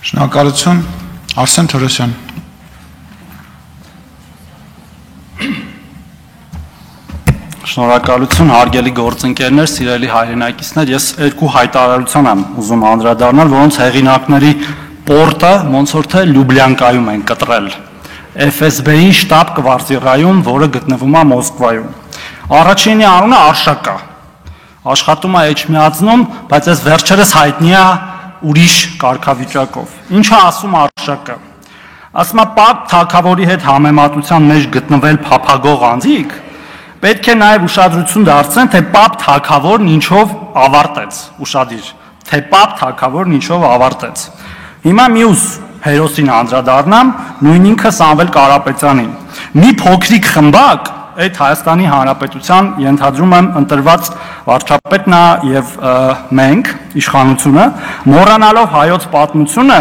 Շնորհակալություն, Արսեն Թորոսյան։ Շնորհակալություն, հարգելի գործընկերներ, սիրելի հայրենակիցներ, ես երկու հայտարարության եմ ուզում անդրադառնալ, որոնց հեղինակների պորտը ոնց որ թե Լյուբլյանկայում են կտրել, FSB-ի շտաբ կվարտիրայում, որը գտնվում է Մոսկվայում։ Առաջինի անունը Արշակա, աշխատում է Էջմիածնում, բայց այս վերջերս հայտնի է ուրիշ կարգավիճակով։ Ինչ է ասում Արշակը։ Ասում է Պապ թագավորի հետ համեմատության մեջ գտնվել փափագող անձիկ պետք է նաև ուշադրություն դարձնեն, թե Պապ թագավորն ինչով ավարտեց, ուշադիր, թե Պապ թագավորն ինչով ավարտեց։ Հիմա մյուս հերոսին անդրադառնամ, նույն ինքը Սամվել Կարապետյանին։ Մի փոքրիկ խմբակ այդ Հայաստանի Հանրապետության ենթադրում եմ ընտրված վարչապետն է եւ մենք իշխանությունը մոռանալով հայոց պատմությունը,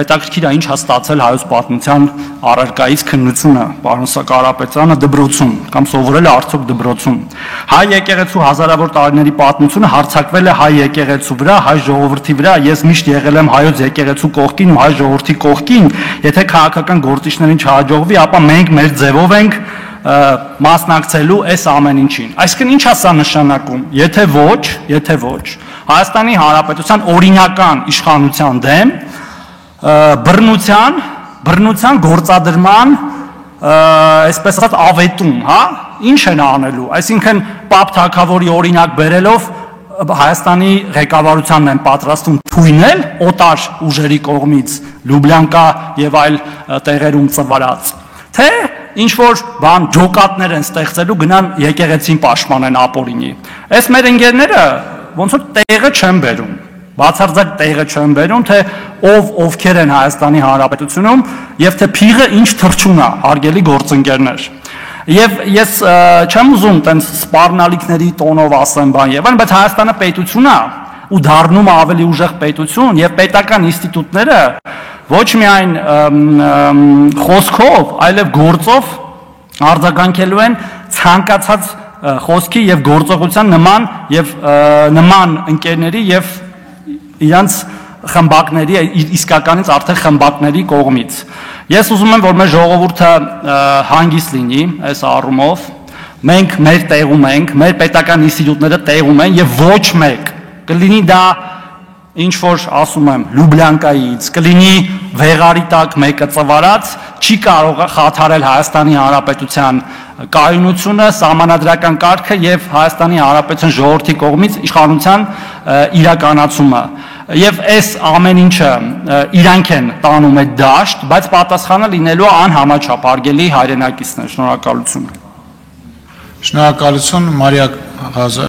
հետաքրքիր է ինչ է ստացել հայոց պատմության առարկայից քննությունը, պարոն Կարապետյանը դպրոցում կամ սովորել է արդյոք դպրոցում։ Հայ եկեղեցու հազարավոր տարիների պատմությունը հարձակվել է հայ եկեղեցու վրա, հայ ժողովրդի վրա, ես միշտ եղել եմ հայոց եկեղեցու կողքին, հայ ժողովրդի կողքին, եթե քաղաքական գործիչներին չհաջողվի, ապա մենք մեր ձևով ենք մասնակցելու այս ամեն ինչին։ Այսինքն ինչ է սա նշանակում, եթե ոչ, Հայաստանի Հանրապետության օրինական իշխանության դեմ բռնության գործադրման, այսպես ասած, ավետում, հա, ինչ են անելու, այսինքն Պապ թագավորի օրինակ բերելով Հայաստանի ղեկավարությանն են պատրաստում թույնել օտար ուժերի կողմից Լյուբլյանկա եւ այլ տեղերում ծվարած, թե ինչ որ բան ջոկատներ են ստեղծելու գնան եկեղեցին պաշտպանեն ապօրինի։ Այս մեր ընկերները ոնց որ տեղը չեն բերում, բացարձակ տեղը չեն բերում, թե ովքեր են Հայաստանի Հանրապետությունում եւ թե փիղը ինչ թռչուն է, հարգելի գործընկերներ։ Եվ ես չեմ ուզում տենց սպառնալիքների տոնով ասեմ բան եւ այլն, բայց Հայաստանը պետություն է ու դառնում է ավելի ուժեղ պետություն եւ պետական ինստիտուտները ոչ միայն խոսքով, այլև գործով արձագանքելու են ցանկացած խոսքի եւ գործողության նման ընկերների եւ իրանց խմբակների, իսկականից արդեն խմբակների կողմից։ Ես ուզում եմ, որ մեր ժողովուրդը հանգիստ լինի այս առումով, մենք մեր տեղում ենք, մեր պետական ինստիտուտները տեղում են եւ ոչ մեկ կլինի դա ինչ որ ասում եմ Լյուբլյանկայից, կլինի վեղարի տակ մեկը ծվարած, չի կարող խաթարել Հայաստանի Հանրապետության կայունությունը, սահմանադրական կարգը եւ Հայաստանի Հանրապետության ժողովրդի կողմից իշխանության իրականացումը։ Եվ այս ամեն ինչը իրանք են տանում այդ դաշտ, բայց պատասխանը լինելու անհամաչափ, հարգելի հայրենակիցներ, շնորհակալություն։ Շնորհակալություն, Մարիա Ղազարյան։